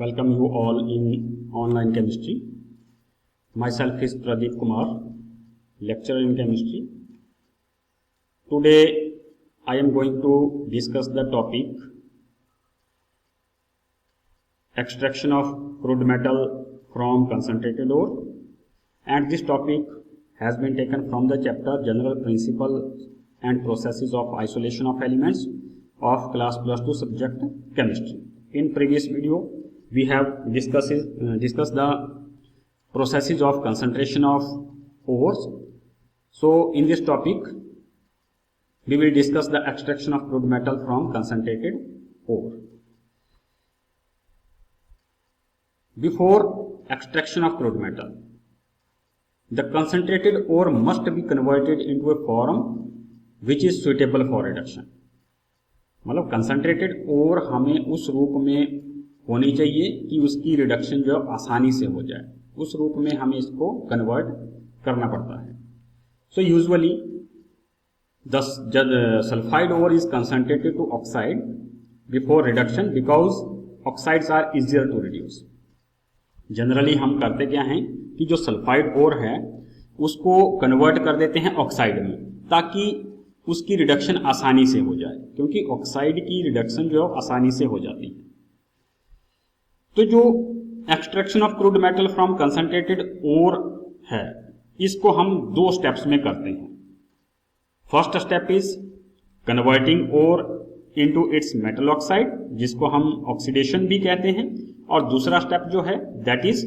Welcome you all in online chemistry. Myself is Pradeep Kumar, lecturer in chemistry. Today I am going to discuss the topic extraction of crude metal from concentrated ore, and this topic has been taken from the chapter General Principles and Processes of Isolation of Elements of class +2 subject chemistry. In previous video we have discussed the processes of concentration of ores. So in this topic we will discuss the extraction of crude metal from concentrated ore. Before extraction of crude metal, the concentrated ore must be converted into a form which is suitable for reduction. मतलब concentrated ओर हमें उस रूप में होनी चाहिए कि उसकी reduction जो आसानी से हो जाए, उस रूप में हमें इसको कन्वर्ट करना पड़ता है. So usually the sulphide ore is concentrated to oxide before reduction because oxides are easier to reduce. Generally हम करते क्या हैं कि जो सल्फाइड ओर है उसको कन्वर्ट कर देते हैं ऑक्साइड में ताकि उसकी रिडक्शन आसानी से हो जाए, क्योंकि ऑक्साइड की रिडक्शन जो आसानी से हो जाती है. तो जो extraction of crude metal from concentrated ore है इसको हम दो स्टेप्स में करते हैं. First step is converting ore into its metal oxide, जिसको हम ऑक्सीडेशन भी कहते हैं, और दूसरा स्टेप जो है that is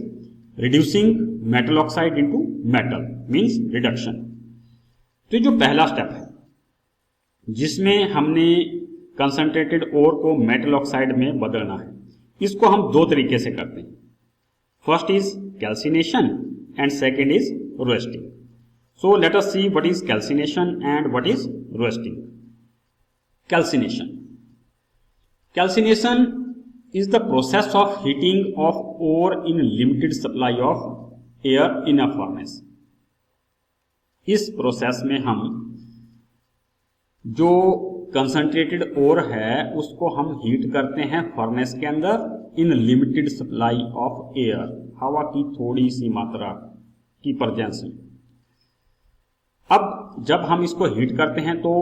reducing metal oxide into metal means reduction. तो जो पहला स्टेप है जिसमें हमने कंसंट्रेटेड ओर को मेटल ऑक्साइड में बदलना है, इसको हम दो तरीके से करते हैं. First is calcination and second is roasting. So let us see what is calcination and what is roasting. Calcination is the process of heating of ore in limited supply of air in a furnace. इस process में हम जो concentrated ore है उसको हम heat करते हैं furnace के अंदर in limited supply of air, हवा की थोड़ी सी मात्रा की प्रेजेंस में. अब जब हम इसको हीट करते हैं तो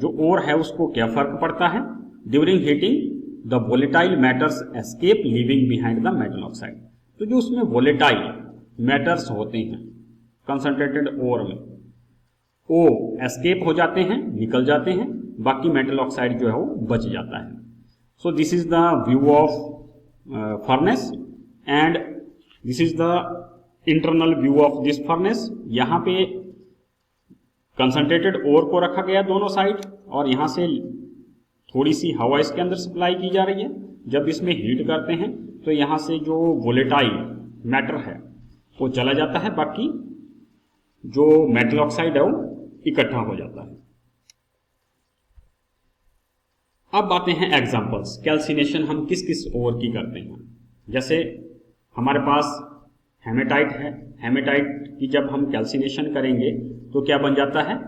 जो ओर है उसको क्या फर्क पड़ता है. During heating the volatile matters escape leaving behind the metal oxide. तो जो उसमें वोलेटाइल मैटर्स होते हैं कंसंट्रेटेड ओर में वो एस्केप हो जाते हैं, निकल जाते हैं, बाकी मेटल ऑक्साइड जो है वो बच जाता है. So this is the view of furnace and this is the internal view of this furnace. यहाँ पे कंसंट्रेटेड ओर को रखा गया दोनों साइड और यहाँ से थोड़ी सी हवा इसके अंदर सप्लाई की जा रही है. जब इसमें हीट करते हैं तो यहाँ से जो वोलेटाइल मैटर है वो चला जाता है, बाकी जो मेटल ऑक्साइड है वो इकट्ठा हो जाता है. अब आते हैं एग्जांपल्स. कैल्सिनेशन हम किस किस ओर की करते हैं. जैसे हमारे पास हेमेटाइट है. हेमेटाइट की जब हम कैल्सिनेशन करेंगे तो क्या बन जाता है,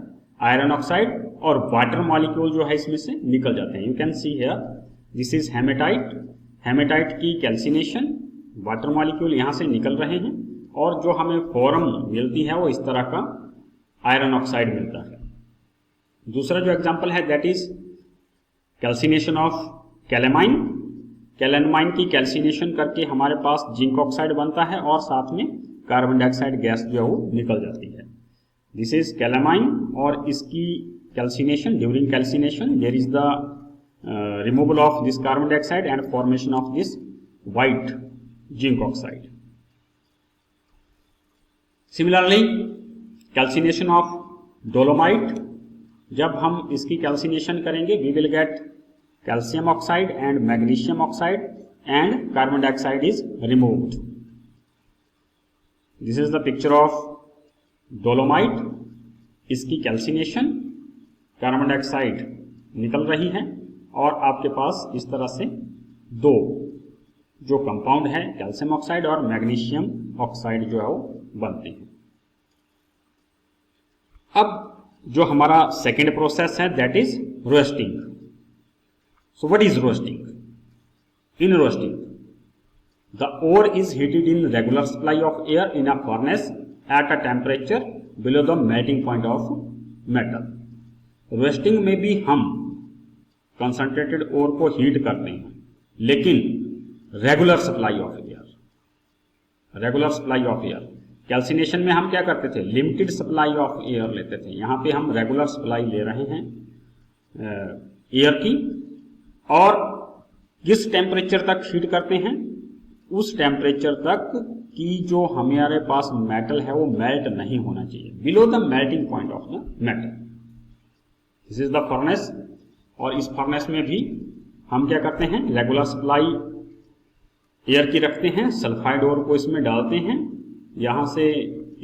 आयरन ऑक्साइड और वाटर मॉलिक्यूल जो है इसमें से निकल जाते हैं. You can see here this is haematite. Haematite की कैल्सिनेशन, वाटर मॉलिक्यूल यहां से निकल रहे हैं और जो हमें फॉर्म मिलती है वो इस तरह का आयरन ऑक्साइड मिलता है. दूसरा जो एग्जांपल है that is calcination of calamine. Calamine की कैल्सिनेशन करके हमारे पास जिंक ऑक्साइड बनता है और साथ में कार्बन डाइऑक्साइड गैस जो है वो निकल जाती है. दिस इज कैलेमाइन और इसकी calcination, during calcination there is the removal of this carbon dioxide and formation of this white zinc oxide. Similarly calcination of dolomite, जब हम इसकी कैल्सिनेशन करेंगे we will get calcium oxide and magnesium oxide and carbon dioxide is removed. This is the picture of dolomite. इसकी calcination, carbon dioxide निकल रही है और आपके पास इस तरह से दो जो कंपाउंड है कैल्शियम ऑक्साइड और मैग्नीशियम ऑक्साइड जो है वो बनते हैं. अब जो हमारा सेकेंड प्रोसेस है that is roasting. So what is roasting. In roasting, the ore is heated in regular supply of air in a furnace at a temperature below the melting point of metal. Roasting में भी हम concentrated ओर को heat करते हैं, लेकिन regular supply of air. Calcination में हम क्या करते थे, लिमिटेड सप्लाई ऑफ एयर लेते थे। यहाँ पे हम रेगुलर सप्लाई ले रहे हैं एयर की, और किस टेम्परेचर तक हीट करते हैं, उस टेम्परेचर तक कि जो हमारे पास मेटल है वो मेल्ट नहीं होना चाहिए, below the melting point of the metal. This is the furnace, और इस फर्नेस में भी हम क्या करते हैं, रेगुलर सप्लाई एयर की रखते हैं, सल्फाइड ओर को इसमें डालते हैं, यहाँ से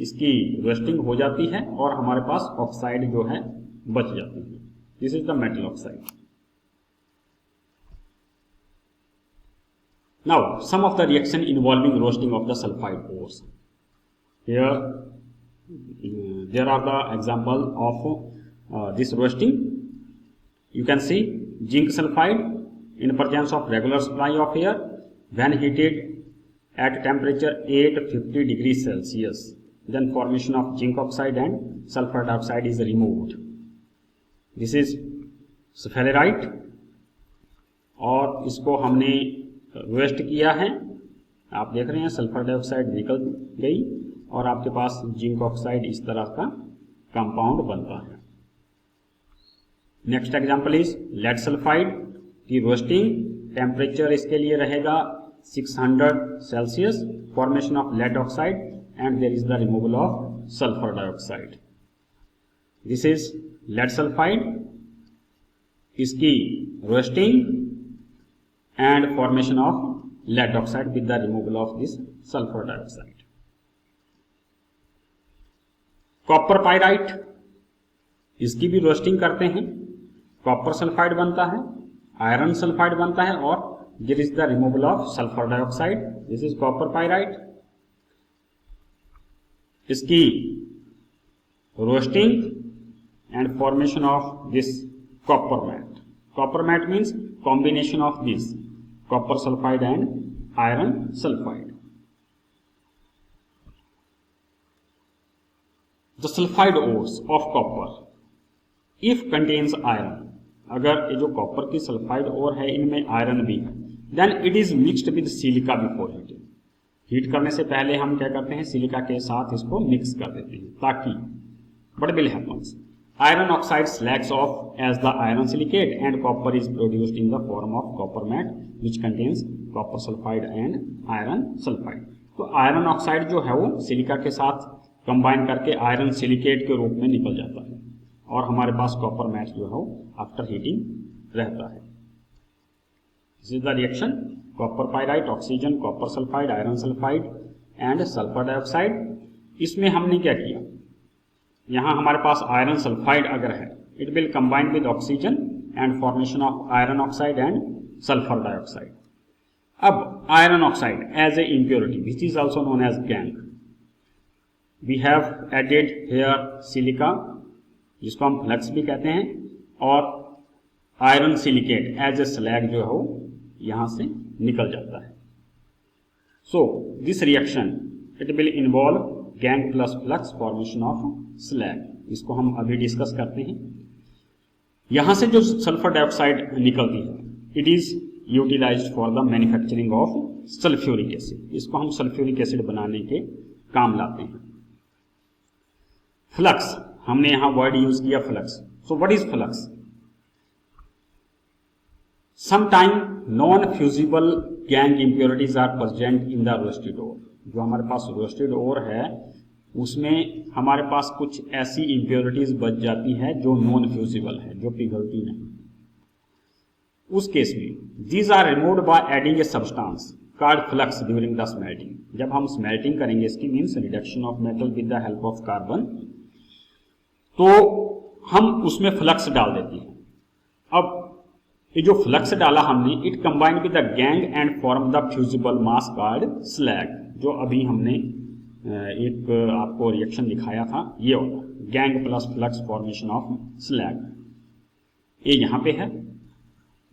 इसकी रोस्टिंग हो जाती है और हमारे पास ऑक्साइड जो है बच जाती है। This is the metal oxide. Now, some of the reaction involving roasting of the sulfide ores. Here, there are the example of this roasting. You can see zinc sulfide in presence of regular supply of air when heated at temperature 850 degrees Celsius. Then formation of zinc oxide and sulfur dioxide is removed. This is sphalerite, और इसको हमने roast किया है। आप देख रहे हैं sulphur dioxide निकल गई और आपके पास जिंक ऑक्साइड इस तरह का कंपाउंड बनता है। Next example is lead sulphide की रोस्टिंग, टेम्परेचर इसके लिए रहेगा 600 Celsius, formation of lead oxide and there is the removal of sulphur dioxide. This is lead sulphide, इसकी roasting and formation of lead oxide with the removal of this sulfur dioxide. Copper pyrite, इसकी भी roasting करते हैं, copper sulphide बनता है, iron sulphide बनता है, और there is the removal of sulphur dioxide. This is copper pyrite. इसकी roasting and formation of this copper matte. Copper matte means combination of this copper sulfide and iron sulfide. The sulfide ores of copper, if contains iron, अगर ये जो copper की sulphide ओर है इनमें iron भी है, then it is mixed with silica before heating. Heat करने से पहले हम क्या करते हैं, सिलिका के साथ इसको मिक्स कर देते हैं, ताकि what will happen? Iron oxide slags off as the iron silicate and copper is produced in the form of copper matte which contains copper sulfide and iron sulfide. तो आयरन ऑक्साइड जो है वो silica के साथ combine करके iron silicate के रूप में निकल जाता है, और हमारे पास कॉपर मैट जो है वो आफ्टर हीटिंग रहता है। This is the reaction copper pyrite, oxygen, copper sulphide, iron sulphide and sulphur dioxide. इसमें हमने क्या किया, यहाँ हमारे पास आयरन सल्फाइड अगर है, it will combine with oxygen and formation of iron oxide and sulphur dioxide. अब iron oxide as a impurity which is also known as gangue, we have added here silica, जिसको हम flux भी कहते हैं, और iron silicate as a slag जो है वो यहां से निकल जाता है। So this reaction it will involve gangue plus flux formation of slag, इसको हम अभी डिस्कस करते हैं। यहां से जो सल्फर डाइऑक्साइड निकलती है, it is utilised for the manufacturing of sulphuric acid, इसको हम सल्फ्यूरिक एसिड बनाने के काम लाते हैं। फ्लक्स, हमने यहां वर्ड यूज किया flux. So what is flux? Sometime non fusible gangue impurities are present in the roasted ore. जो हमारे पास रोस्टेड ओर है उसमें हमारे पास कुछ ऐसी इम्प्योरिटीज बच जाती है जो नॉन फ्यूजिबल है, जो पिघलती नहीं। उस केस में these are removed by adding a substance called flux during the smelting. जब हम स्मेल्टिंग करेंगे, इसकी means reduction of metal with the help of carbon, तो हम उसमें फ्लक्स डाल देते हैं। अब ये जो फ्लक्स डाला हमने, it combined with the gang and form the fusible mass called slag. जो अभी हमने एक आपको रिएक्शन दिखाया था, ये होगा gang plus flux formation of slag. ये यहां पे है,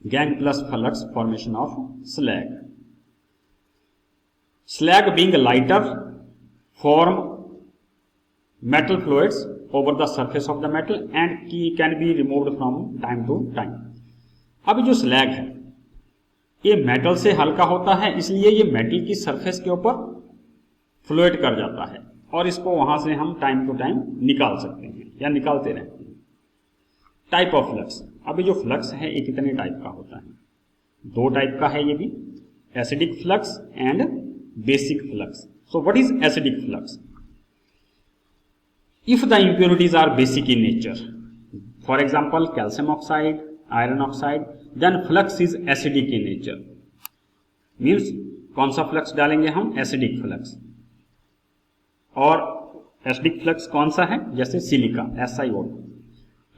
Gangue plus flux, formation of slag. Slag being lighter form metal fluids over the surface of the metal and can be removed from time to time. अब जो slag है ये metal से हल्का होता है, इसलिए ये मेटल की सरफेस के ऊपर फ्लोट कर जाता है और इसको वहां से हम टाइम टू टाइम निकाल सकते हैं या निकालते रहते हैं. Type of flux. अभी जो फ्लक्स है ये कितने टाइप का होता है? दो टाइप का है ये भी, acidic flux and basic flux. So what is acidic flux? If the impurities are basic in nature, for example calcium oxide, iron oxide, then flux is acidic in nature. Means कौन सा flux डालेंगे हम? Acidic flux. और acidic flux कौन सा है? जैसे silica SiO2.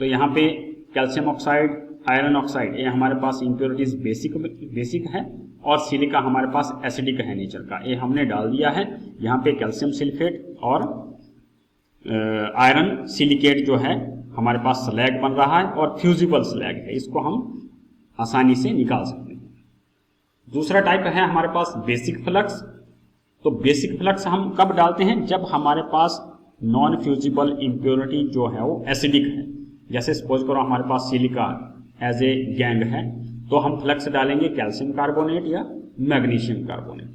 तो यहाँ पे कैल्शियम ऑक्साइड, आयरन ऑक्साइड ये हमारे पास इंप्योरिटीज बेसिक है और सिलिका हमारे पास एसिडिक है नेचर का. ये हमने डाल दिया है. यहाँ पे कैल्शियम सल्फेट और आयरन सिलिकेट जो है हमारे पास स्लैग बन रहा है और फ्यूजिबल स्लैग है, इसको हम आसानी से निकाल सकते हैं. दूसरा टाइप है हमारे पास बेसिक फ्लक्स. तो बेसिक फ्लक्स हम कब डालते हैं? जब हमारे पास नॉन फ्यूजिबल इंप्योरिटी जो है वो एसिडिक है. जैसे सपोज करो हमारे पास सिलिका एज ए गैंग है तो हम फ्लक्स डालेंगे कैल्शियम कार्बोनेट या magnesium carbonate.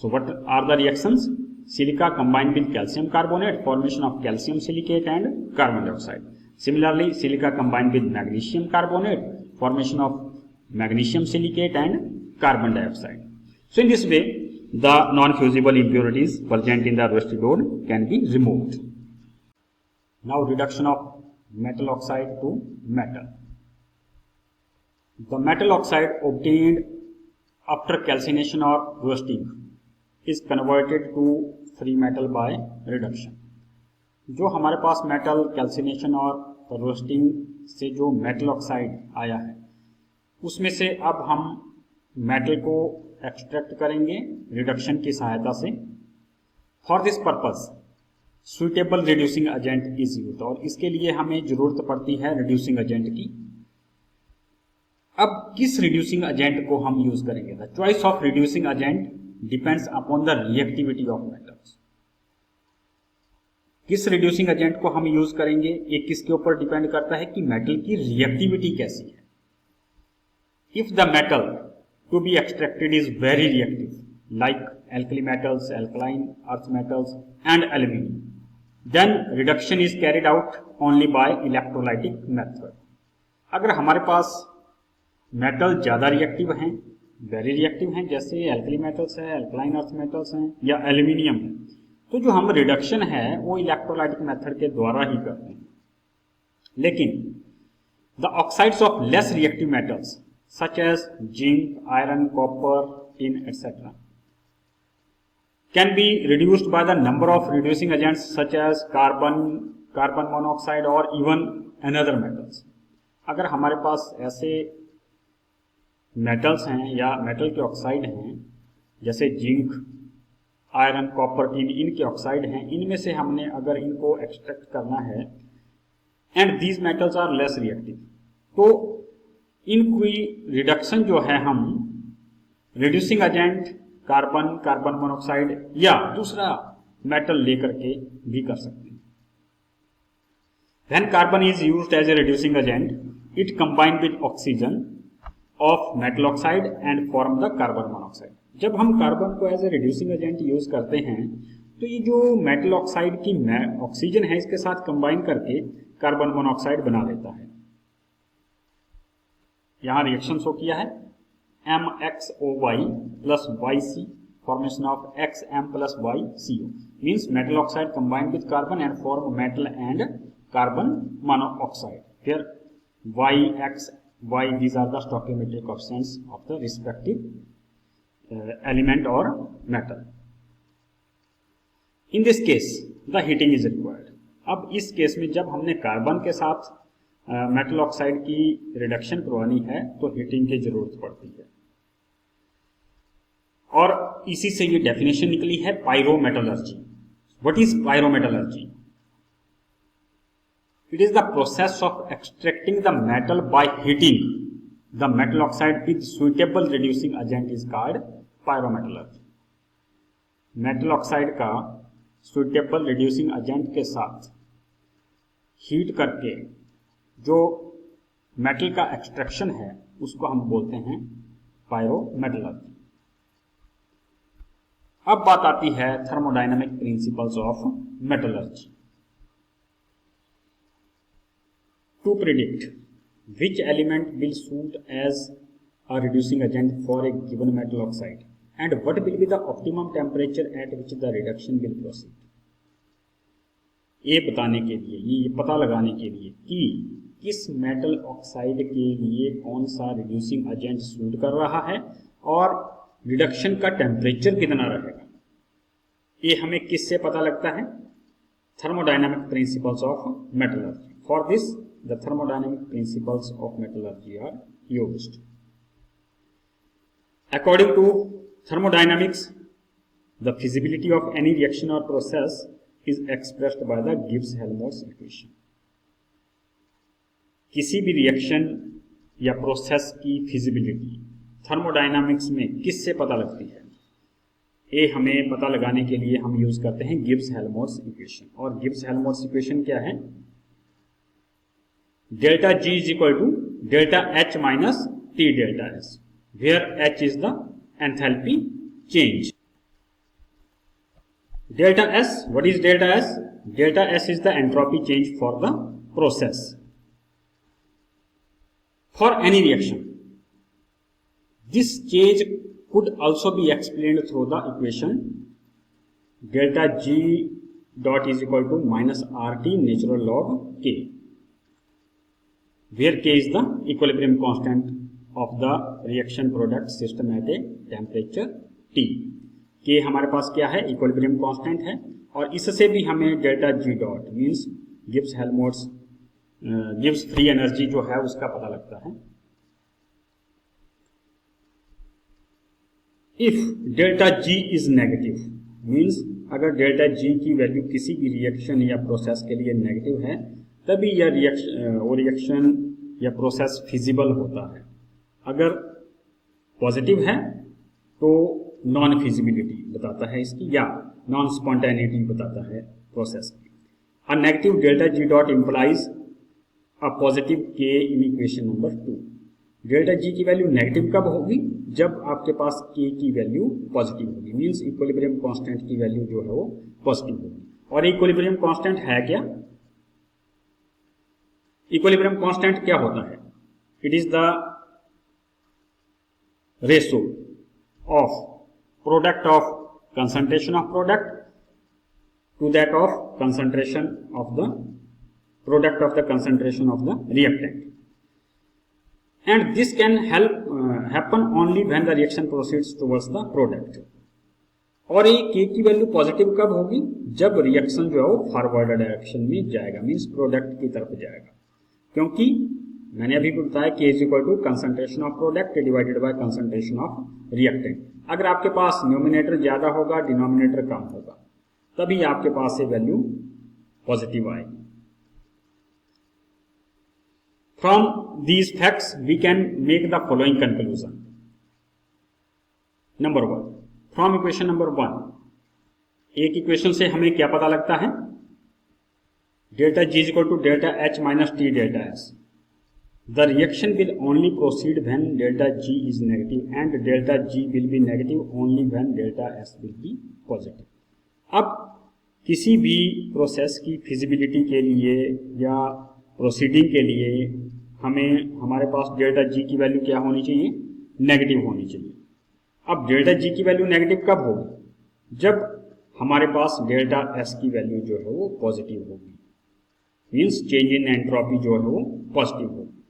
So what are the reactions? Silica combined with calcium carbonate, formation of calcium silicate and carbon dioxide. Similarly, silica combined with magnesium carbonate, formation of magnesium silicate and carbon dioxide. So in this way, the non-fusible impurities present in the rusted ore can be removed. Now reduction of metal oxide to metal. The metal oxide obtained after calcination or roasting is converted to free metal by reduction. जो हमारे पास metal calcination और roasting से जो metal oxide आया है उसमें से अब हम मेटल को एक्सट्रैक्ट करेंगे रिडक्शन की सहायता से. For this purpose suitable reducing agent is used. और इसके लिए हमें जरूरत पड़ती है रिड्यूसिंग एजेंट की. अब किस रिड्यूसिंग एजेंट को हम यूज करेंगे? The choice of reducing agent depends upon the reactivity of metals. किस रिड्यूसिंग एजेंट को हम यूज करेंगे ये किसके ऊपर डिपेंड करता है कि मेटल की रिएक्टिविटी कैसी है. If the metal to be extracted is very reactive like alkali metals, alkaline earth metals and aluminium, then reduction is carried out only by electrolytic method. अगर हमारे पास मेटल ज्यादा रिएक्टिव हैं, वेरी रिएक्टिव हैं, जैसे alkali metals है, alkaline earth metals हैं या एल्यूमिनियम है, तो जो हम रिडक्शन है वो इलेक्ट्रोलाइटिक मेथड के द्वारा ही करते हैं. लेकिन the oxides of less reactive metals such as zinc, iron, copper, tin etcetera can be reduced by the number of reducing agents such as carbon monoxide और इवन अनदर मेटल्स. अगर हमारे पास ऐसे metals हैं या मेटल के oxide हैं जैसे zinc, iron, copper, tin, इनके ऑक्साइड हैं, इनमें से हमने अगर इनको एक्सट्रैक्ट करना है and these metals are less reactive, तो इनकी रिडक्शन जो है हम रिड्यूसिंग एजेंट कार्बन मोनोऑक्साइड या दूसरा मेटल लेकर के भी कर सकते हैं. When carbon is used as a reducing agent, it combine with oxygen of metal oxide and form the carbon monoxide. जब हम कार्बन को as a reducing agent use करते हैं तो ये जो मेटल ऑक्साइड की ऑक्सीजन है इसके साथ कंबाइन करके कार्बन मोनोऑक्साइड बना लेता है. यहां रिएक्शन शो किया है MXOY plus YC, formation of XM plus YCO means metal oxide combined with carbon and form metal and carbon monoxide. Here YX, Y, these are the stoichiometric coefficients of the respective element or metal. In this case the heating is required. अब इस case में जब हमने carbon के साथ metal oxide की reduction करवानी है तो हीटिंग की जरूरत पड़ती है. और इसी से ये डेफिनेशन निकली है pyrometallurgy. What is pyrometallurgy? It is the process of extracting the metal by heating the metal oxide with suitable reducing agent is called pyrometallurgy. Metal oxide का सुइटेबल रिड्यूसिंग एजेंट के साथ हीट करके जो metal का extraction है उसको हम बोलते हैं पायरोमेटलर्जी। अब बात आती है thermodynamic principles of metallurgy. To predict which element will suit as a reducing agent for a given metal oxide and what will be the optimum temperature at which the reduction will proceed। ये बताने के लिए, ये पता लगाने के लिए कि किस मेटल ऑक्साइड के लिए कौन सा रिड्यूसिंग एजेंट सूट कर रहा है और रिडक्शन का टेम्परेचर कितना रहेगा, ये हमें किससे पता लगता है? Thermodynamic principles of metallurgy. For this the thermodynamic principles of metallurgy are used. According to thermodynamics, the feasibility of any reaction or process is expressed by the Gibbs-Helmholtz equation। किसी भी रिएक्शन या प्रोसेस की feasibility thermodynamics में किससे पता लगती है? ये हमें पता लगाने के लिए हम यूज करते हैं गिब्स-हेल्महोल्ट्ज इक्वेशन। और गिब्स-हेल्महोल्ट्ज इक्वेशन क्या है? Delta G is equal to delta H minus T delta S, where H is the enthalpy change. Delta S, what is delta S? Delta S is the entropy change for the process for any reaction. This change could also be explained through the equation delta G dot is equal to minus RT natural log K, where K is the equilibrium constant of the reaction product system at a temperature T। K हमारे पास क्या है? Equilibrium constant है। और इससे भी हमें delta G dot means Gibbs-Helmholtz Gibbs free energy जो है उसका पता लगता है। If delta G is negative means अगर डेल्टा G की वैल्यू किसी भी रिएक्शन या प्रोसेस के लिए नेगेटिव है तभी यह रिएक्शन या प्रोसेस फिजिबल होता है। अगर पॉजिटिव है तो नॉन फिजिबिलिटी बताता है इसकी, या नॉन स्पॉन्टेनिटी बताता है प्रोसेस की। A negative delta G dot implies a positive K in equation number 2। Delta G की वैल्यू नेगेटिव कब होगी? जब आपके पास K की वैल्यू पॉजिटिव होगी, मीन्स इक्विलिब्रियम कांस्टेंट की वैल्यू जो है वो पॉजिटिव होगी। और इक्विलिब्रियम कांस्टेंट है क्या? इक्विलिब्रियम कांस्टेंट क्या होता है? It is the ratio of product of concentration of product to that of concentration of the product of the concentration of the reactant, and this can help happen only when the reaction proceeds towards the product. और ये K की value positive कब होगी? जब reaction जो है वो forward direction में जाएगा, मीन्स प्रोडक्ट की तरफ जाएगा। क्योंकि मैंने अभी बताया K is equal to concentration of product divided by concentration of reactant. अगर आपके पास न्यूमिनेटर ज्यादा होगा, डिनोमिनेटर कम होगा, तभी आपके पास ये वैल्यू पॉजिटिव आएगी। From these facts we can make the following conclusion. Number 1, from equation number 1, एक इक्वेशन से हमें क्या पता लगता है? Delta G is equal to delta H minus T delta S. The reaction will only proceed when delta G is negative and delta G will be negative only when delta S will be positive. अब किसी भी process की feasibility के लिए या proceeding के लिए हमारे पास डेल्टा G की वैल्यू क्या होनी चाहिए? नेगेटिव होनी चाहिए। अब डेल्टा G की वैल्यू नेगेटिव कब होगी? जब हमारे पास डेल्टा S की वैल्यू जो है वो पॉजिटिव होगी, मीन्स चेंज इन एंट्रोपी जो है वो पॉजिटिव होगी।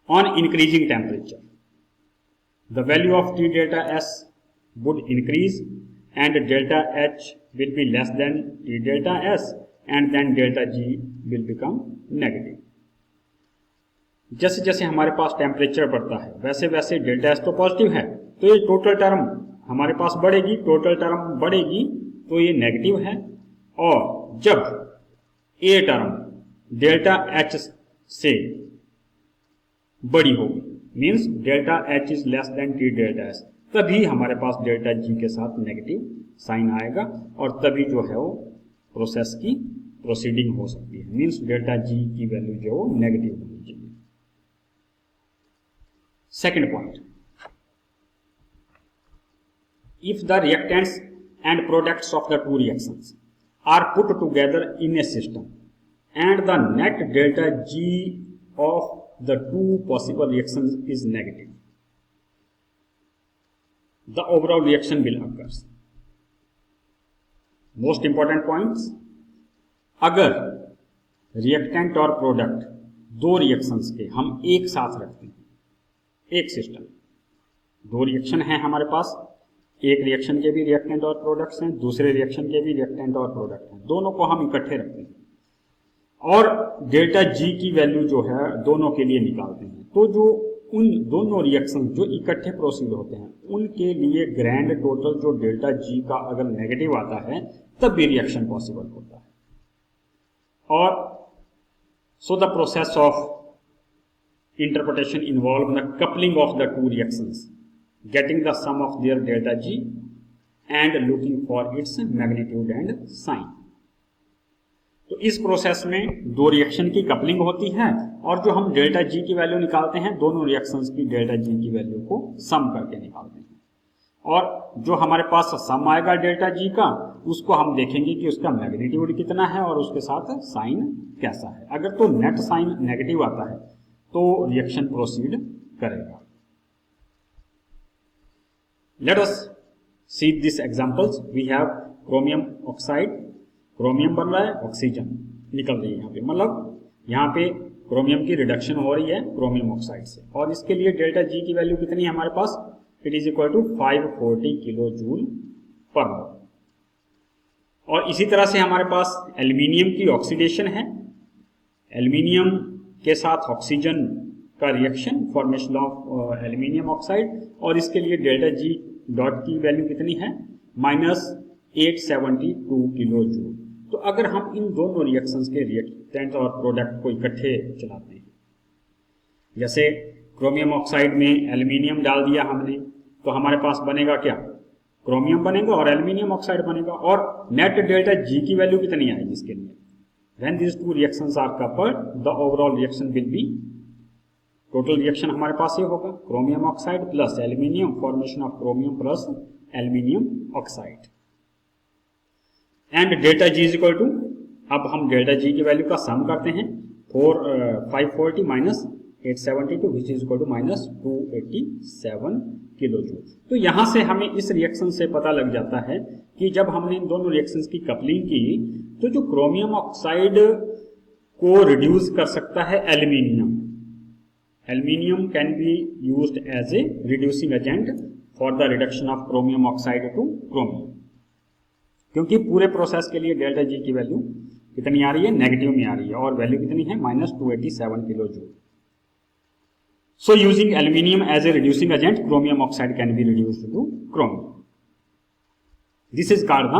On increasing temperature the value of T delta S would increase and delta H will be less than T delta S and then delta G will become negative। जैसे जैसे हमारे पास temperature बढ़ता है वैसे वैसे डेल्टा S तो positive है, तो ये टोटल टर्म हमारे पास बढ़ेगी। टोटल टर्म बढ़ेगी तो ये नेगेटिव है, और जब ये टर्म डेल्टा H से बड़ी होगी, means delta H is less than T delta S, तभी हमारे पास डेल्टा जी के साथ नेगेटिव साइन आएगा और तभी जो है वो प्रोसेस की प्रोसीडिंग हो सकती है, मीन्स डेल्टा जी की वैल्यू जो है वो नेगेटिव होनी चाहिए। Second point, if the reactants and products of the two reactions are put together in a system and the net delta G of the two possible reactions is negative, the overall reaction will occur. Most important points, अगर reactant और product दो reactions के हम एक साथ रखते हैं, एक सिस्टम, दो रिएक्शन है हमारे पास, एक रिएक्शन के भी रिएक्टेंट और प्रोडक्ट्स हैं, दूसरे रिएक्शन के भी रिएक्टेंट और प्रोडक्ट हैं, दोनों को हम इकट्ठे रखते हैं और डेल्टा जी की वैल्यू जो है दोनों के लिए निकालते हैं, तो जो उन दोनों रिएक्शन जो इकट्ठे प्रोसीड होते हैं उनके लिए ग्रैंड टोटल जो डेल्टा जी का अगर नेगेटिव आता है तब भी रिएक्शन पॉसिबल होता है। और so the process of interpretation involve the coupling of the two reactions, getting the sum of their delta G and looking for its magnitude and sign। तो इस प्रोसेस में दो रिएक्शन की कपलिंग होती है और जो हम डेल्टा जी की वैल्यू निकालते हैं दोनों रिएक्शंस की डेल्टा जी की वैल्यू को सम करके निकालते हैं और जो हमारे पास सम आएगा डेल्टा जी का उसको हम देखेंगे कि उसका मैग्नीट्यूड कितना है और उसके साथ साइन कैसा है। अगर तो नेट साइन नेगेटिव आता है तो रिएक्शन प्रोसीड करेगा। Let us see these examples. We have chromium oxide, chromium बन रहा है, ऑक्सीजन निकल रही है यहाँ पे, मतलब यहाँ पे क्रोमियम की रिडक्शन हो रही है क्रोमियम ऑक्साइड से और इसके लिए डेल्टा जी की वैल्यू कितनी है हमारे पास, it is equal to 540 kilo joule per mole. और इसी तरह से हमारे पास एल्यूमिनियम की ऑक्सीडेशन है, एल्यूमिनियम के साथ ऑक्सीजन का reaction, formation of aluminium oxide, और इसके लिए डेल्टा जी डॉट की वैल्यू कितनी है, -872 किलो जूल। तो अगर हम इन दोनों रिएक्शंस के रिएक्टेंट और प्रोडक्ट को इकट्ठे चलाते हैं, जैसे क्रोमियम ऑक्साइड में एल्यूमिनियम डाल दिया हमने, तो हमारे पास बनेगा क्या, क्रोमियम बनेगा और एल्यूमिनियम ऑक्साइड बनेगा, और नेट डेल्टा जी की वैल्यू कितनी आएगी इसके लिए, when these two reactions are coupled the overall reaction will be, total reaction हमारे पास ये होगा chromium oxide plus aluminium, formation of chromium plus aluminium oxide, and delta G is equal to, अब हम डेल्टा जी की value का सम करते हैं, 540 minus 872 which is equal to -287 kilo joule. तो यहां से हमें इस रिएक्शन से पता लग जाता है कि जब हमने इन दोनों रिएक्शंस की कपलिंग की तो जो क्रोमियम ऑक्साइड को रिड्यूस कर सकता है aluminium, aluminium can be used as a reducing agent for the reduction of chromium oxide to chromium, क्योंकि पूरे प्रोसेस के लिए डेल्टा जी की वैल्यू कितनी आ रही है, नेगेटिव में आ रही है, और वैल्यू कितनी है, -287 kilo joule. So using aluminium as a reducing agent chromium oxide can be reduced to chromium. This is called the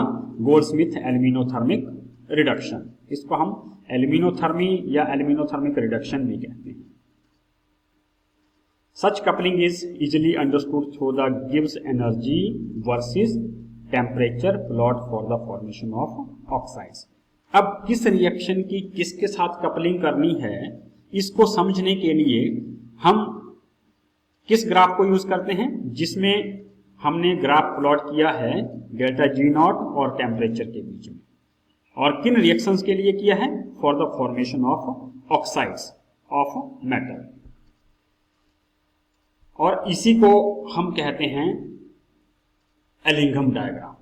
Goldschmidt aluminothermic reduction. इसको हम एल्यूमिनोथर्मी या एल्यूमिनोथर्मिक रिडक्शन भी कहते हैं। Such coupling is easily understood through the Gibbs energy versus temperature plot for the formation of oxides। अब किस reaction की किसके साथ कपलिंग करनी है इसको समझने के लिए हम किस ग्राफ को यूज करते हैं, जिसमें हमने ग्राफ प्लॉट किया है डेल्टा जी नॉट और टेम्परेचर के बीच में, और किन रिएक्शंस के लिए किया है, for the formation of oxides of metal, और इसी को हम कहते हैं Ellingham diagram.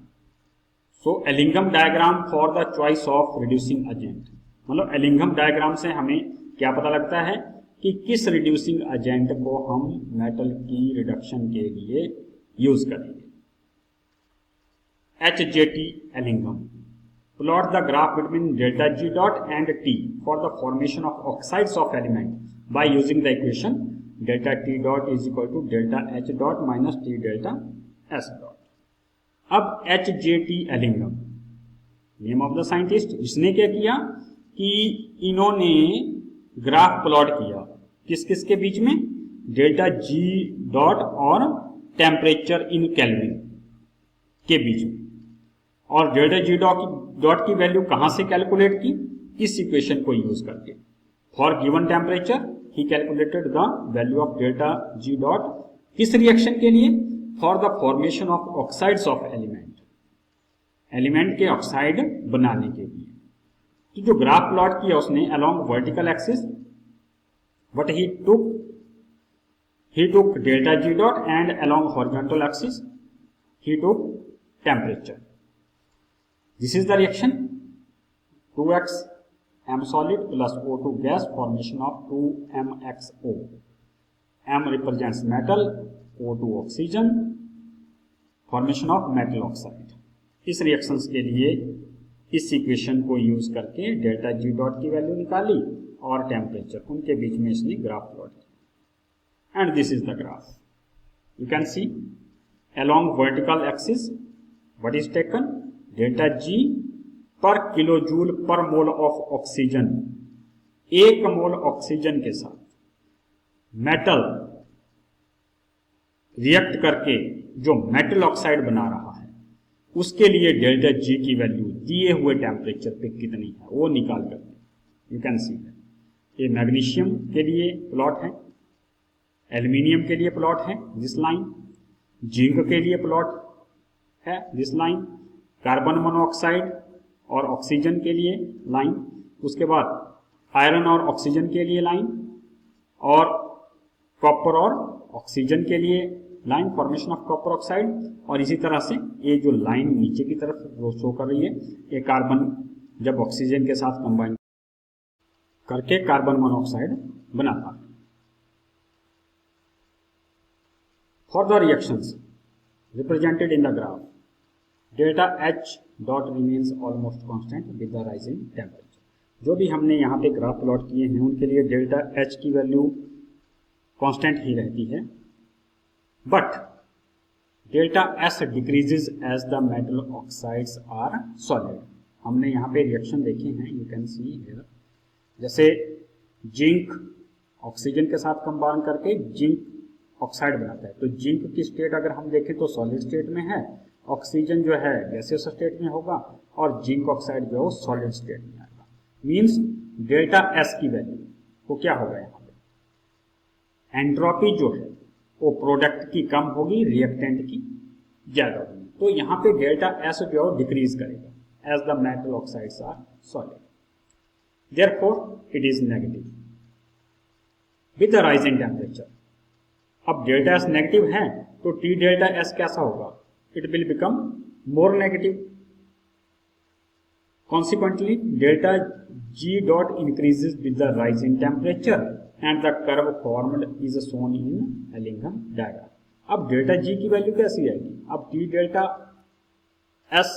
So Ellingham diagram for the choice of reducing agent, मतलब एलिंघम डायग्राम से हमें क्या पता लगता है कि किस रिड्यूसिंग एजेंट को हम मेटल की रिडक्शन के लिए यूज करेंगे। HJT Ellingham, plot the graph between delta G dot and T for the formation of oxides of element by using the equation delta T dot is equal to delta H dot minus T delta S dot. अब HJT Ellingham, name of the scientist, इसने क्या किया कि इन्होंने graph plot किया किस किस के बीच में, डेल्टा जी डॉट और टेम्परेचर इन केल्विन के बीच में। और डेल्टा जी डॉट की वैल्यू कहां से कैलकुलेट की, इस इक्वेशन को यूज करके। For given temperature he calculated the value of delta G dot, किस रिएक्शन के लिए, for the formation of oxides of element के ऑक्साइड बनाने के लिए। तो जो ग्राफ प्लॉट किया उसने along vertical axis, but he took delta G dot, and along horizontal axis he took temperature. This is the reaction 2x m solid plus O2 gas, formation of 2mxO. M represents metal, O2 oxygen, formation of metal oxide. इस reactions के लिए इस equation को use करके delta G dot की value निकाली और temperature, उनके बीच में इसने ग्राफ प्लॉट किया। And this is the graph. You can see along vertical axis what is taken, delta G per kilojoule per mole of oxygen। एक मोल ऑक्सीजन के साथ मेटल रिएक्ट करके जो मेटल ऑक्साइड बना रहा है, उसके लिए डेल्टा G की वैल्यू दिए हुए टेम्परेचर पे कितनी है वो निकाल करके। यू कैन सी ये मैग्नीशियम के लिए प्लॉट है, एल्यूमिनियम के लिए प्लॉट है दिस लाइन, जिंक के लिए प्लॉट है दिस लाइन, कार्बन मोनोऑक्साइड और ऑक्सीजन के लिए लाइन, उसके बाद आयरन और ऑक्सीजन के लिए लाइन, और कॉपर और ऑक्सीजन के लिए line, formation of copper oxide. और इसी तरह से ये जो लाइन नीचे की तरफ शो कर रही है, ये कार्बन जब ऑक्सीजन के साथ कंबाइन करके कार्बन मोनोऑक्साइड बनाता है। For the reactions represented in the graph, delta H dot remains almost constant with the rising temperature. जो भी हमने यहाँ पे ग्राफ प्लॉट किए हैं उनके लिए डेल्टा H की वैल्यू कांस्टेंट ही रहती है, but delta S decreases as the metal oxides are solid. हमने यहाँ पे रिएक्शन देखे हैं, यू कैन सी हियर, जैसे जिंक ऑक्सीजन के साथ कंबाइन करके जिंक ऑक्साइड बनाता है। तो जिंक की स्टेट अगर हम देखें तो सॉलिड स्टेट में है, ऑक्सीजन जो है गैसियस स्टेट में होगा, और जिंक ऑक्साइड जो है वो सॉलिड स्टेट में आएगा। मींस डेल्टा एस की वैल्यू को क्या होगा, यहाँ पे एंट्रोपी जो है वो प्रोडक्ट की कम होगी, रिएक्टेंट की ज्यादा होगी। तो यहाँ पे डेल्टा एस जो है डिक्रीज करेगा as the metal oxides are solid, therefore it is negative with the rising temperature. अब डेल्टा एस नेगेटिव है तो टी डेल्टा एस कैसा होगा, it will become more negative. Consequently delta G dot increases with the rising temperature and the curve formed is shown in Ellingham diagram. अब delta G की वैल्यू कैसी आएगी, अब टी डेल्टा एस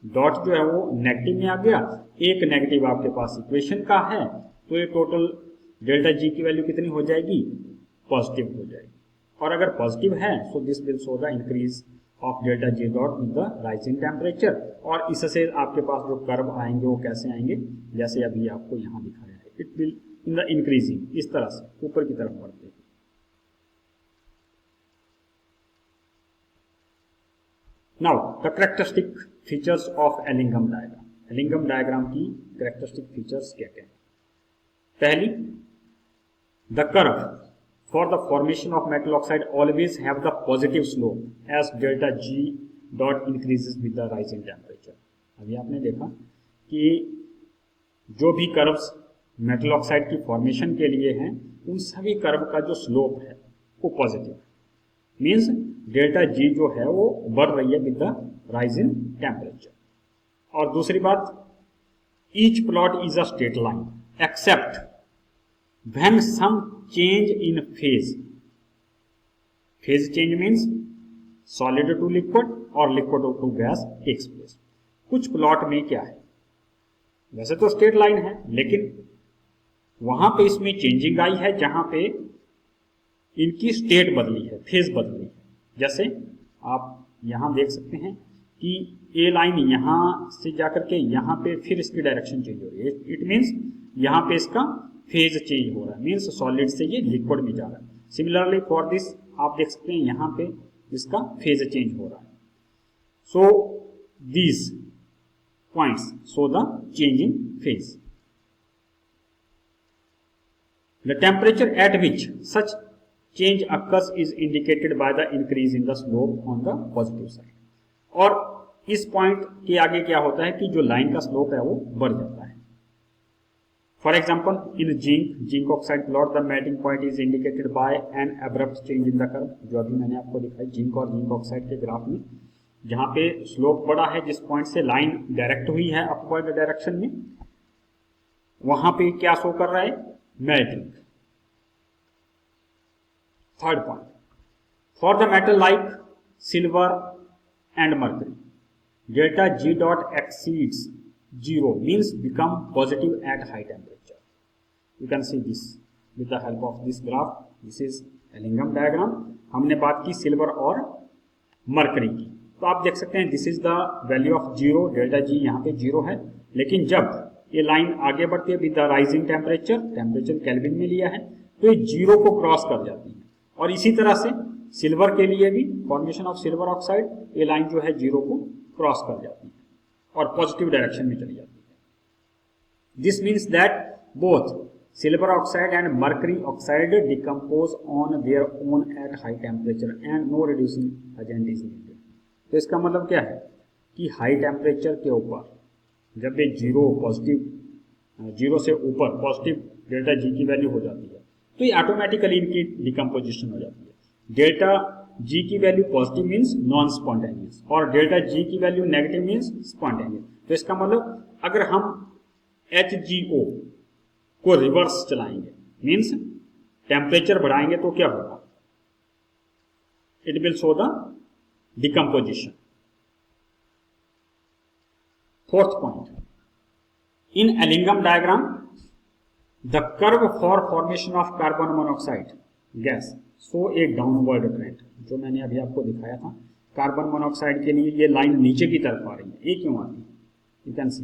डॉट जो है वो नेगेटिव में आ गया, एक नेगेटिव आपके पास इक्वेशन का है, तो ये टोटल डेल्टा जी की वैल्यू कितनी हो जाएगी, पॉजिटिव हो जाएगी। और अगर पॉजिटिव है so this will show the increase of delta G dot with the rising temperature. और इससे आपके पास जो कर्व आएंगे वो कैसे आएंगे, जैसे अभी आपको यहाँ दिखाया है, it will in the increasing, इस तरह से ऊपर की तरफ बढ़ते हैं। Now the characteristic features of Ellingham diagram. Ellingham diagram की कैरेक्टरिस्टिक फीचर्स क्या क्या है। पहली, the curve for the formation of metal oxide always have the positive slope as delta G dot increases with the rising temperature। अभी आपने देखा कि जो भी कर्व्स मेटल ऑक्साइड की फॉर्मेशन के लिए हैं उन सभी कर्व का जो स्लोप है वो पॉजिटिव है, मीन्स डेल्टा G जो है वो बढ़ रही है विद द राइजिंग टेम्परेचर। और दूसरी बात, each plot is a straight line except when some change in phase change means solid to liquid और liquid to gas takes place। कुछ प्लॉट में क्या है, वैसे तो स्ट्रेट लाइन है लेकिन वहां पे इसमें चेंजिंग आई है जहां पे इनकी स्टेट बदली है, फेज बदली है। जैसे आप यहां देख सकते हैं कि ए लाइन यहां से जाकर के यहां पे फिर इसकी डायरेक्शन चेंज हो रही है, इट मीन्स यहां पे इसका फेज चेंज हो रहा है, मीन्स सॉलिड से ये लिक्विड में जा रहा है। सिमिलरली फॉर दिस आप देख सकते हैं यहाँ पे इसका फेज चेंज हो रहा है। So these points show the change in phase. The temperature at which such change occurs is indicated by the increase in the slope on the positive side। और इस पॉइंट के आगे क्या होता है कि जो लाइन का स्लोप है वो बढ़ जाता है। For example in zinc oxide plot the melting point is indicated by an abrupt change in the curve, जो अभी मैंने आपको दिखाई जिंक और जिंक ऑक्साइड के ग्राफ में, जहां पे स्लोप बढ़ा है, जिस पॉइंट से लाइन डायरेक्ट हुई है अपवर्ड डायरेक्शन में, वहां पे क्या शो कर रहा है, melting. Third point, for the metal like silver and mercury delta G dot exceeds 0 means become positive at high temperature। You can see this with the help of this graph। This is Ellingham diagram। हमने बात की silver और mercury की, तो आप देख सकते हैं this is the value of 0, delta G यहाँ पे 0 है। लेकिन जब ये लाइन आगे बढ़ती है with the rising temperature kelvin में लिया है, तो ये 0 को क्रॉस कर जाती है। और इसी तरह से सिल्वर के लिए भी फॉर्मेशन ऑफ सिल्वर ऑक्साइड, ये लाइन जो है 0 को क्रॉस कर जाती है और पॉजिटिव डायरेक्शन में चली जाती है। This means that both silver oxide and mercury oxide decompose on their own at high temperature and no reducing agent is needed. तो इसका मतलब क्या है कि हाई टेम्परेचर के ऊपर जब ये 0 से ऊपर पॉजिटिव डेल्टा जी की वैल्यू हो जाती है, तो ये ऑटोमेटिकली इनकी डिकम्पोजिशन हो जाती है। डेल्टा जी की value positive means non spontaneous और डेल्टा जी की वैल्यू नेगेटिव मीन्स स्पॉन्टेनियस। तो इसका मतलब अगर हम HgO को रिवर्स चलाएंगे, मीन्स टेम्परेचर बढ़ाएंगे, तो क्या होगा, it will show the decomposition. Fourth point, in Ellingham diagram the curve for formation of carbon monoxide gas so A downward trend. जो मैंने अभी आपको दिखाया था, कार्बन मोनोऑक्साइड के लिए ये लाइन नीचे की तरफ आ रही है, ये क्यों आती है, you can see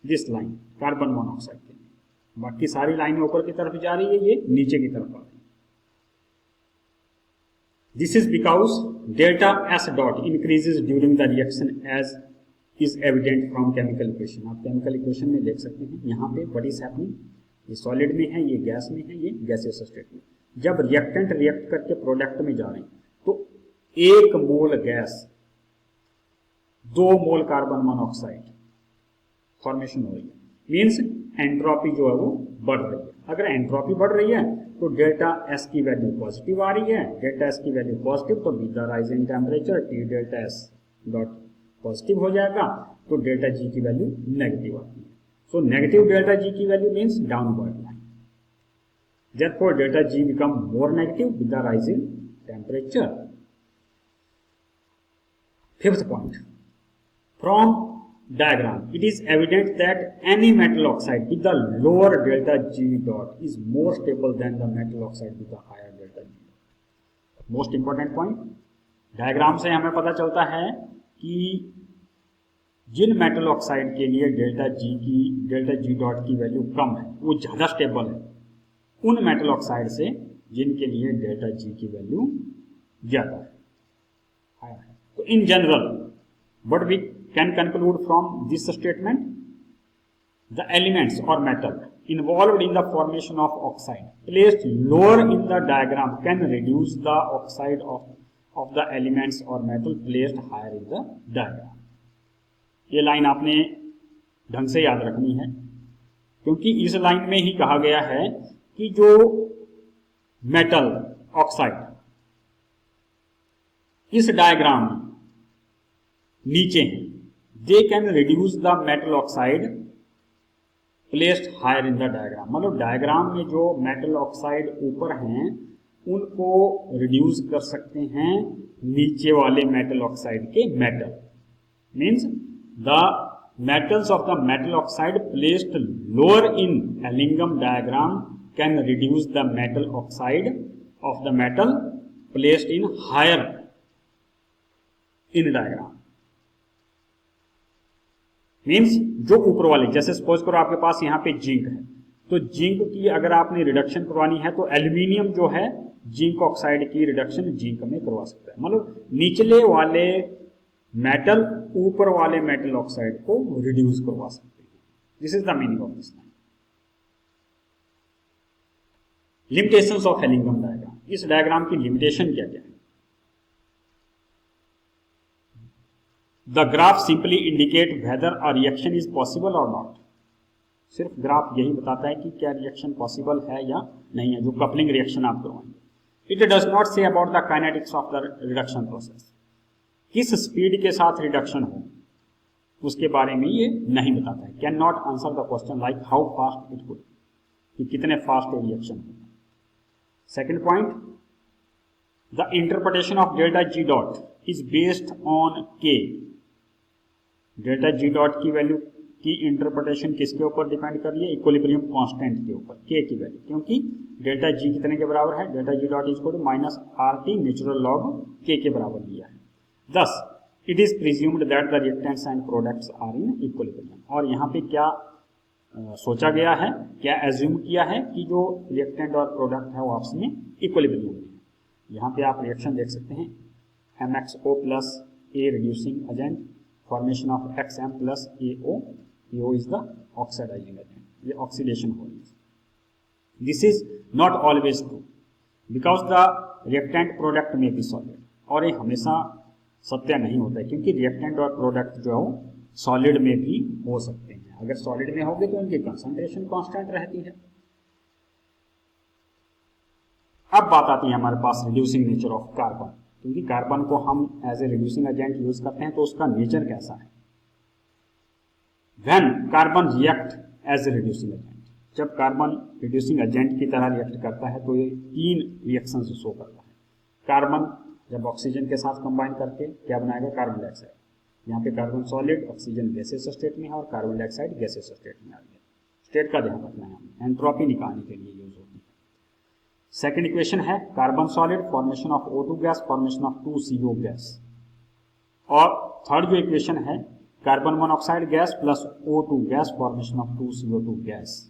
this line carbon monoxide के लिए, बाकी सारी लाइनें ऊपर की तरफ जा रही है, ये नीचे की तरफ आ रही है। This is because delta S dot increases during the reaction as is evident from chemical equation. आप केमिकल इक्वेशन में देख सकते हैं यहाँ पे व्हाट इज हैपनिंग, ये सॉलिड में है, ये गैस में है, ये गैसियस स्टेट में। जब रिएक्टेंट रिएक्ट करके प्रोडक्ट में जा रहे हैं, तो 1 मोल gas 2 mole carbon monoxide formation हो रही है, मीन्स एंट्रोपी जो है वो बढ़ रही है। अगर एंट्रोपी बढ़ रही है तो डेल्टा एस की वैल्यू पॉजिटिव आ रही है, डेल्टा एस की वैल्यू पॉजिटिव, तो with the rising temperature T delta S dot positive हो जाएगा, तो डेल्टा जी की वैल्यू नेगेटिव आती है। सो नेगेटिव डेल्टा जी की value means downward line. Therefore, delta G become more negative with the rising temperature। Fifth point, from diagram, it is evident that any metal oxide with the lower delta G dot is more stable than the metal oxide with the higher delta G dot। Most important point, diagram से हमें पता चलता है कि जिन metal oxide के लिए delta G dot की value कम है, वो ज़्यादा स्टेबल है उन मेटल ऑक्साइड से जिनके लिए डेल्टा जी की वैल्यू ज्यादा है। तो in general what we can conclude from this statement, the elements और metal involved in the formation of oxide placed lower in the diagram can reduce the oxide of the elements और metal placed higher in the diagram. ये line आपने ढंग से याद रखनी है, क्योंकि इस लाइन में ही कहा गया है कि जो मेटल ऑक्साइड इस डायग्राम में नीचे हैं, they can reduce the metal oxide placed higher in the diagram. मतलब डायग्राम में जो मेटल ऑक्साइड ऊपर हैं उनको रिड्यूस कर सकते हैं नीचे वाले मेटल ऑक्साइड के metal, means the metals of the metal oxide placed lower in Ellingham diagram can reduce the metal oxide of the metal placed in higher in diagram। Means जो ऊपर वाले, जैसे सपोज करो आपके पास यहाँ पे जिंक है, तो जिंक की अगर आपने रिडक्शन करवानी है तो एल्यूमिनियम जो है जिंक ऑक्साइड की रिडक्शन जिंक में करवा सकता है, मतलब निचले वाले मेटल ऊपर वाले मेटल ऑक्साइड को रिड्यूस करवा सकते हैं। This is the meaning of this. Limitations of Ellingham diagram, इस डायग्राम की लिमिटेशन क्या क्या है? The graph simply indicate whether a reaction is possible और नॉट। सिर्फ ग्राफ यही बताता है कि क्या रिएक्शन पॉसिबल है या नहीं है, जो कपलिंग रिएक्शन आप करवाएंगे। It does not say about the kinetics of the reduction process, किस स्पीड के साथ रिडक्शन हो उसके बारे में ये नहीं बताता है। Can not answer the question like how fast it would, कि कितने फास्ट रिएक्शन होगा। Second point, the interpretation of delta G dot is based on के। डेल्टा जी डॉट की वैल्यू की इंटरप्रिटेशन किसके ऊपर डिपेंड कर रही है? इक्विलिब्रियम कांस्टेंट के ऊपर, के की वैल्यू, क्योंकि डेल्टा जी कितने के बराबर है? Delta G dot is equal to minus R T natural log के बराबर लिया है। Thus it is presumed that the reactants and products are in equilibrium. और यहाँ पे क्या सोचा गया है, क्या एज्यूम किया है कि जो रिएक्टेंट और प्रोडक्ट है वो आपस में इक्विलिब्रियम में है। यहाँ पे आप रिएक्शन देख सकते हैं, MXO plus a reducing agent, formation of XM plus AO, AO is the oxidising agent, ये ऑक्सीडेशन हो रही है। This is not always true because the reactant product में बी सॉलिड, और ये हमेशा सत्य नहीं होता है क्योंकि रिएक्टेंट और प्रोडक्ट जो है सॉलिड में भी हो सकते हैं। अगर सॉलिड में होंगे तो उनकी कंसंट्रेशन कांस्टेंट रहती है। अब बात आती है हमारे पास रिड्यूसिंग नेचर ऑफ कार्बन, क्योंकि कार्बन को हम as a reducing agent use करते हैं तो उसका नेचर कैसा है। When carbon react as a reducing agent, जब कार्बन रिड्यूसिंग एजेंट की तरह रिएक्ट करता है तो ये तीन रिएक्शन शो करता है। कार्बन जब ऑक्सीजन के साथ कंबाइन करके क्या बनाएगा? Carbon dioxide. यहाँ पे carbon solid, oxygen gases state में है और कार्बन डाइऑक्साइड गैसेस स्टेट में आ गया। स्टेट का ध्यान रखना है, एंट्रोपी निकालने के लिए यूज होती है। सेकेंड इक्वेशन है carbon solid, formation of O2 gas, formation of 2CO gas. और थर्ड जो इक्वेशन है carbon monoxide gas plus O2 gas, formation of 2CO2 gas.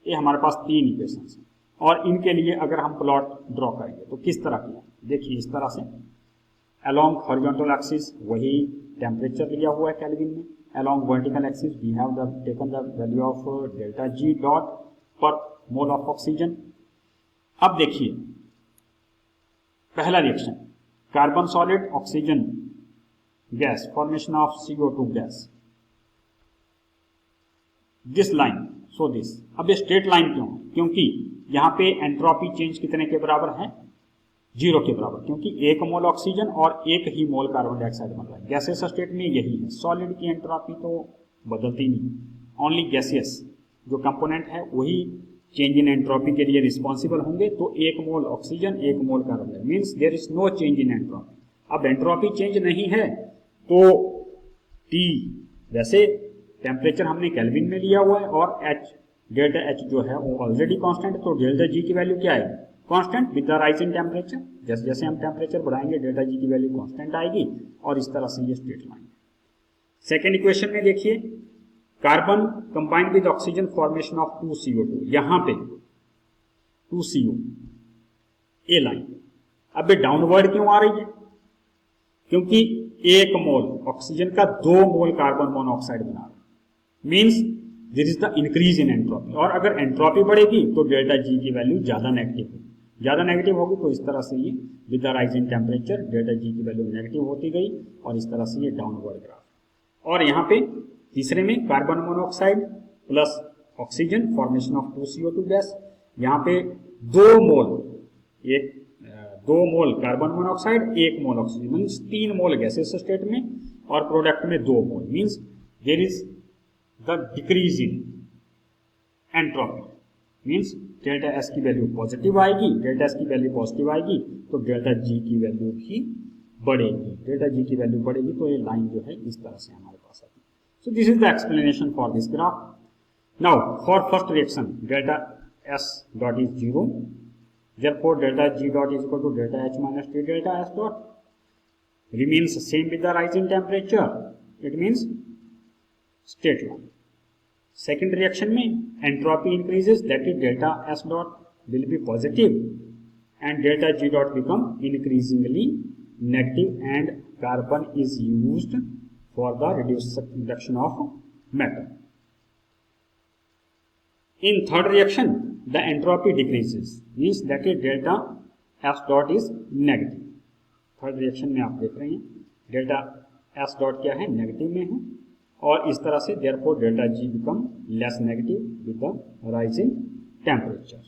ये हमारे पास तीन इक्वेशन हैं और इनके लिए अगर हम प्लॉट ड्रॉ करेंगे तो किस तरह की? देखिए इस तरह से अलोंग हॉरिजॉन्टल एक्सिस वही टेम्परेचर लिया हुआ है केल्विन में, along vertical axis we have taken the value of delta G dot per mole of oxygen. अब देखिए पहला reaction carbon solid oxygen gas, formation of CO2 gas, this line so this. अब ये straight line क्यों? क्योंकि यहाँ पे entropy change कितने के बराबर है? 0 के बराबर, क्योंकि 1 मोल ऑक्सीजन और 1 ही मोल कार्बन डाइऑक्साइड बन रहा है। गैसेस स्टेट में यही है, सॉलिड की एंट्रोपी तो बदलती नहीं, ओनली गैसियस जो कंपोनेंट है वही चेंज इन एंट्रोपी के लिए रिस्पॉन्सिबल होंगे। तो 1 mole oxygen 1 mole carbon dioxide means there is no change in entropy. अब एंट्रोपी चेंज नहीं है तो T वैसे टेम्परेचर हमने केल्विन में लिया हुआ है और H डेल्टा H जो है वो ऑलरेडी कांस्टेंट, तो डेल्टा G की वैल्यू क्या आएगी? Constant with the rise in temperature. जैसे जैसे हम टेम्परेचर बढ़ाएंगे डेल्टा G की वैल्यू कांस्टेंट आएगी और इस तरह से ये स्ट्रेट लाइन। सेकेंड इक्वेशन में देखिए carbon combined with oxygen, formation of 2CO2, यहां पे 2CO ए लाइन। अब ये डाउनवर्ड क्यों आ रही है? क्योंकि 1 मोल ऑक्सीजन का 2 मोल कार्बन मोनोऑक्साइड बना रहा है, means this is the increase in entropy. और अगर एंट्रोपी बढ़ेगी तो डेल्टा जी की वैल्यू ज्यादा नेगेटिव होगी, ज्यादा नेगेटिव होगी तो इस तरह से ये with the rise in temperature delta G की वैल्यू नेगेटिव होती गई और इस तरह से ये डाउनवर्ड ग्राफ। और यहाँ पे तीसरे में carbon monoxide plus oxygen, formation of 2CO2 gas, यहाँ पे 2 mole carbon monoxide 1 mole oxygen, means 3 mole gases state में और प्रोडक्ट में 2 mole, means there is the decrease in entropy, means delta S की वैल्यू पॉजिटिव आएगी, delta S की value positive आएगी तो डेल्टा जी की वैल्यू भी बढ़ेगी। डेल्टा जी की वैल्यू बढ़ेगी तो ये लाइन जो है इस तरह से हमारे पास आती है। So this is the explanation for this graph. Now for first reaction delta S dot is 0, therefore delta G dot is equal to delta H minus T delta S dot remains same with the rise in temperature. It means straight line. Second reaction में entropy increases, that is delta S dot will be positive and delta G dot become increasingly negative and carbon is used for the reduction of metal. In third reaction, the entropy decreases, means that is delta S dot is negative. Third reaction में आप देख रहे हैं delta S dot क्या है, negative में है, और इस तरह से therefore delta G become less negative with the rise in temperature.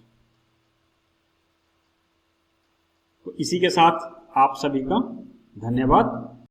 तो इसी के साथ आप सभी का धन्यवाद.